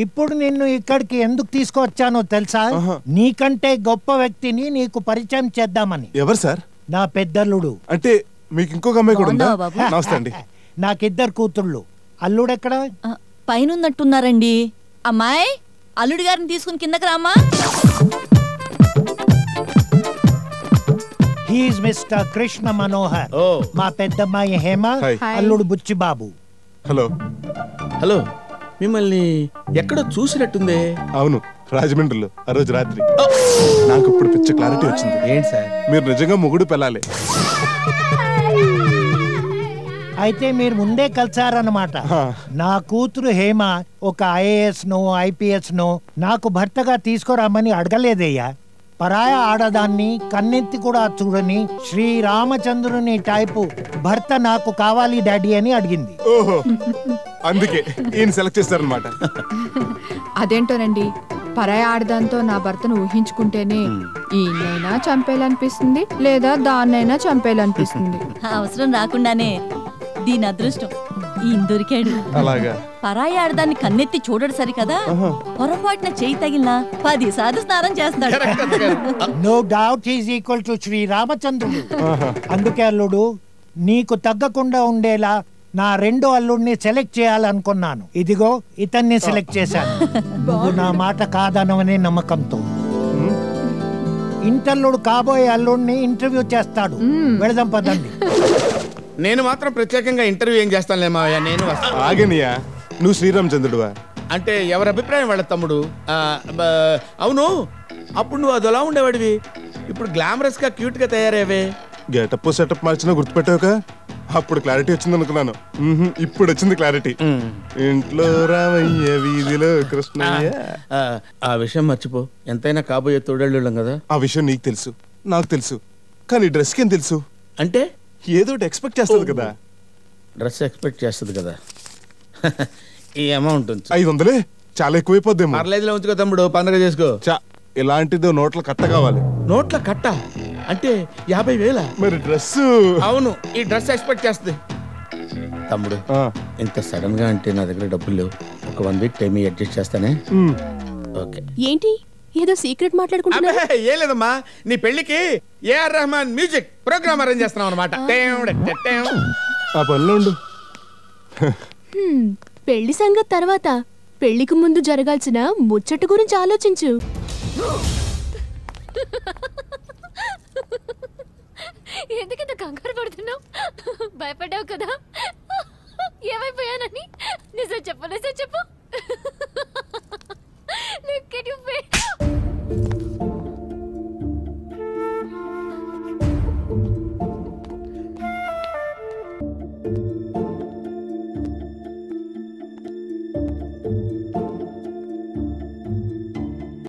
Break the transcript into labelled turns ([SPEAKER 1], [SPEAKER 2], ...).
[SPEAKER 1] ఇప్పుడు నిన్ను ఇక్కడికి ఎందుకు తీసుకొచ్చానో తెలుసా? నీకంటే గొప్ప వ్యక్తిని నీకు పరిచయం చేద్దామని.
[SPEAKER 2] ఎవరు సార్?
[SPEAKER 1] నా పెద్దల్లుడు.
[SPEAKER 2] అంటే మీకు ఇంకొక అమ్మాయి కూడా ఉందా? నమస్తే అండి.
[SPEAKER 1] నాకిద్దరు కూతుళ్ళు. అల్లుడెక్కడ?
[SPEAKER 3] పైనున్నట్టున్నారండి. అమ్మాయి, అల్లుడి గారిని తీసుకుని కిందకి రామ్మా.
[SPEAKER 1] He's mister Krishna Manohar. మా పెద్దమ్మాయి హేమ, అల్లుడు బుచ్చిబాబు.
[SPEAKER 2] హలో.
[SPEAKER 4] హలో, మిమ్మల్ని ఎక్కడో చూసినట్టుందే.
[SPEAKER 2] అవును, రాజమండ్రిలో ఆ రోజు రాత్రి. నాకు ఇప్పుడు పిచ్చ క్లారిటీ వచ్చింది.
[SPEAKER 4] ఏంటి సార్?
[SPEAKER 2] మీరు నిజంగా మొగుడు పెళ్ళాలి.
[SPEAKER 1] అయితే మీరు ముందే కలిసారన్నమాట. నా కూతురు హేమ ఒక ఐఏఎస్ నో ఐపీఎస్ నో నాకు భర్తగా తీసుకురామని అడగలేదయ్యా. పరాయ ఆడదాన్ని కన్నెత్తి కూడా చూడని శ్రీరామచంద్రుని టైపు భర్త నాకు కావాలి డాడీ అని అడిగింది.
[SPEAKER 2] ఓహో, అందుకే ఈయన సెలెక్ట్ చేస్తారనమాట.
[SPEAKER 5] అదేంటోనండి, పరాయ ఆడదాంతో నా భర్తను ఊహించుకుంటేనే ఈయనైనా చంపేయాలనిపిస్తుంది, లేదా దాన్నైనా చంపేయాలనిపిస్తుంది.
[SPEAKER 3] అవసరం రాకుండానే దీని అదృష్టం ఈయన దొరికాడు.
[SPEAKER 2] అలాగా?
[SPEAKER 3] పరాయి ఆడదాన్ని కన్నెత్తి చూడడు సరి కదా, పొరపాటున చేయి తగిలినా 10 సార్లు స్నానం చేస్తాడు.
[SPEAKER 1] No doubt is equal to శ్రీరామచంద్రుడు. అందుకే అల్లుడు, నీకు తగ్గకుండా ఉండేలా నా రెండో అల్లుడిని సెలెక్ట్ చేయాలనుకున్నాను. ఇదిగో ఇతన్ని సెలెక్ట్ చేశాను. నువ్వు నా మాట కాదనవనే నమ్మకంతో. ఇంటర్లుడు కాబోయే అల్లుడిని ఇంటర్వ్యూ చేస్తాడు. వెళదాం పదండి.
[SPEAKER 4] నేను మాత్రం ప్రత్యేకంగా ఇంటర్వ్యూ ఏం చేస్తానులే మావయ్య. నేను
[SPEAKER 2] ఆగనియా, నువ్వు శ్రీరామచంద్రుడువా?
[SPEAKER 4] అంటే ఎవరి అభిప్రాయం వాళ్ళ తమ్ముడు. అవును, అప్పుడు నువ్వు అదోలా ఉండేవాడివి, ఇప్పుడు గ్లామరస్ గా క్యూట్ గా తయారయ్యావే.
[SPEAKER 2] గెటప్ సెటప్ మార్చినా గుర్తుపెట్టావుగా? అప్పుడు క్లారిటీ వచ్చింది అనుకున్నాను. ఇప్పుడు వచ్చింది క్లారిటీ. ఇంట్లో రామయ్య, వీధిలో కృష్ణయ్య.
[SPEAKER 4] ఆ విషయం మర్చిపో, ఎంతైనా కాబోయే తోడేళ్ళం కదా.
[SPEAKER 2] ఆ విషయం నీకు తెలుసు, నాకు తెలుసు, కానీ డ్రెస్ కేం తెలుసు?
[SPEAKER 4] అంటే
[SPEAKER 2] ఏదో ఎక్స్పెక్ట్ చేస్తుంది కదా.
[SPEAKER 4] డ్రెస్ ఎక్స్పెక్ట్ చేస్తుంది కదా. ఈ అమౌంట్
[SPEAKER 2] 500 చాలా ఎక్కువైపోద్దేమో.
[SPEAKER 4] పర్లేదులే, ఉంచుకో తమ్ముడు, పండగ చేసుకో.
[SPEAKER 2] ఇలాంటిదో నోట్ల కట్ట కావాలి.
[SPEAKER 4] నోట్ల కట్ట అంటే 50,000?
[SPEAKER 2] మరి డ్రెస్?
[SPEAKER 4] అవును, ఈ డ్రెస్ ఎక్స్పెక్ట్ చేస్తుంది. తమ్ముడు, ఇంత సడన్ గా అంటే నా దగ్గర డబ్బులు లేవు. ఒక 1 వీక్ టైం అడ్జస్ట్ చేస్తానే. ఓకే.
[SPEAKER 6] ఏంటి ఏదో సీక్రెట్ మాట్లాడుకుంటున్నా?
[SPEAKER 4] ఏం లేదమ్మా, నీ పెళ్లికి AR Rahman music program arrange చేస్తున్నాం అనమాట.
[SPEAKER 2] ఆ పనిలో ఉండు.
[SPEAKER 6] పెళ్లి సంగతి తర్వాత, పెళ్లికి ముందు జరగాల్సిన ముచ్చట గురించి ఆలోచించు. ఎందుకంత కంగారు పడుతున్నావు? భయపడ్డావు కదా ఏమైపోయానని? నిజం చెప్పు, నిజం చెప్పు.